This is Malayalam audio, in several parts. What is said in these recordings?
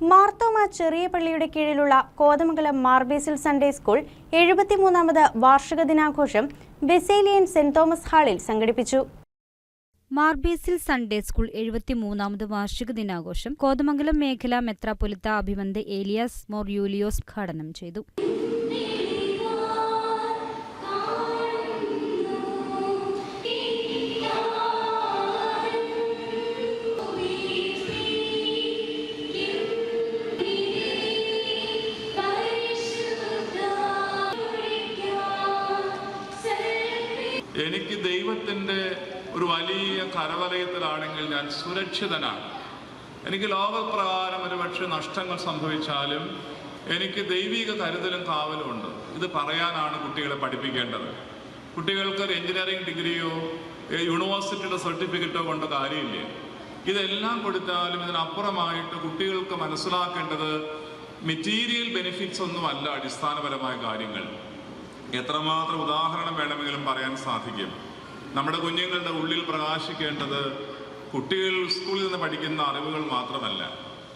മാർത്തോമ ചെറിയ പള്ളിയുടെ കീഴിലുള്ള കോതമംഗലം മാർബേസിൽ സൺഡേ സ്കൂൾ 73ാമത് വാർഷിക ദിനാഘോഷം ബെസേലിയൻ സെന്റ് തോമസ് ഹാളിൽ സംഘടിപ്പിച്ചു. മാർബേസിൽ സൺഡേ സ്കൂൾ 73ാമത് വാർഷിക ദിനാഘോഷം കോതമംഗലം മേഖലാ മെത്രാപ്പൊലീത്ത അഭിവന്ദ് ഏലിയാസ് മോർ യൂലിയോസ് ഉദ്ഘാടനം ചെയ്തു. എനിക്ക് ദൈവത്തിൻ്റെ ഒരു വലിയ കരവലയത്തിലാണെങ്കിൽ ഞാൻ സുരക്ഷിതനാണ്. എനിക്ക് ലോകപ്രകാരം ഒരുപക്ഷെ നഷ്ടങ്ങൾ സംഭവിച്ചാലും എനിക്ക് ദൈവിക കരുതലും കാവലും ഉണ്ട്. ഇത് പറയാനാണ് കുട്ടികളെ പഠിപ്പിക്കേണ്ടത്. കുട്ടികൾക്ക് ഒരു എഞ്ചിനീയറിംഗ് ഡിഗ്രിയോ യൂണിവേഴ്സിറ്റിയുടെ സർട്ടിഫിക്കറ്റോ കൊണ്ട് കാര്യമില്ല. ഇതെല്ലാം കൊടുത്താലും ഇതിനപ്പുറമായിട്ട് കുട്ടികൾക്ക് മനസ്സിലാക്കേണ്ടത് മെറ്റീരിയൽ ബെനിഫിറ്റ്സ് ഒന്നുമല്ല അടിസ്ഥാനപരമായ കാര്യങ്ങൾ. എത്രമാത്രം ഉദാഹരണം വേണമെങ്കിലും പറയാൻ സാധിക്കും. നമ്മുടെ കുഞ്ഞുങ്ങളുടെ ഉള്ളിൽ പ്രകാശിക്കേണ്ടത് കുട്ടികൾ സ്കൂളിൽ നിന്ന് പഠിക്കുന്ന അറിവുകൾ മാത്രമല്ല,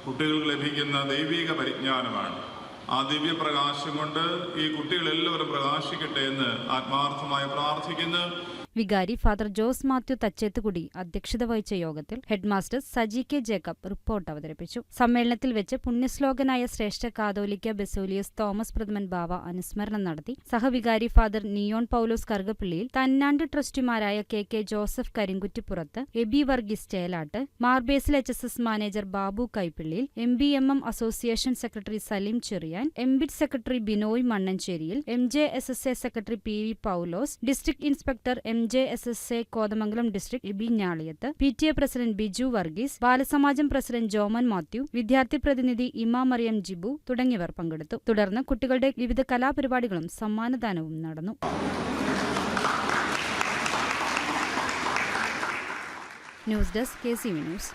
കുട്ടികൾക്ക് ലഭിക്കുന്ന ദൈവിക പരിജ്ഞാനമാണ്. ആ ദിവ്യപ്രകാശം കൊണ്ട് ഈ കുട്ടികളെല്ലാവരും പ്രകാശിക്കട്ടെ എന്ന് ആത്മാർത്ഥമായി പ്രാർത്ഥിക്കുന്നു. വികാരി ഫാദർ ജോസ് മാത്യു തച്ചേത്തുകുടി അധ്യക്ഷത വഹിച്ച യോഗത്തിൽ headmaster Saji K Jacob report അവതരിപ്പിച്ചു. സമ്മേളനത്തിൽ വെച്ച് പുണ്യശ്ലോകനായ ശ്രേഷ്ഠ കാതോലിക്ക ബെസോലിയസ് തോമസ് പ്രഥമൻ ബാവ അനുസ്മരണം നടത്തി. സഹവികാരി ഫാദർ നിയോൺ പൗലോസ് കറുകപ്പള്ളിയിൽ, തന്നാണ്ട് ട്രസ്റ്റിമാരായ K Joseph Karinkuttippurath, Eby Varghese Chelatt, Mar Basil HSS manager Babu കൈപ്പിള്ളിയിൽ, MBMM association secretary Saleem Cherian, MBIT secretary Binoy മണ്ണഞ്ചേരിയിൽ, MJSSA secretary PV Paulose, district inspector MJSSA Kothamangalam district Eby Njaliyath, PTA president Biju Varghese, ബാലസമാജം പ്രസിഡന്റ് ജോമൻ മാത്യു, വിദ്യാർത്ഥി പ്രതിനിധി ഇമാ മറിയം ജിബു തുടങ്ങിയവർ പങ്കെടുത്തു. തുടർന്ന് കുട്ടികളുടെ വിവിധ കലാപരിപാടികളും സമ്മാനദാനവും നടന്നു. News desk KCV news.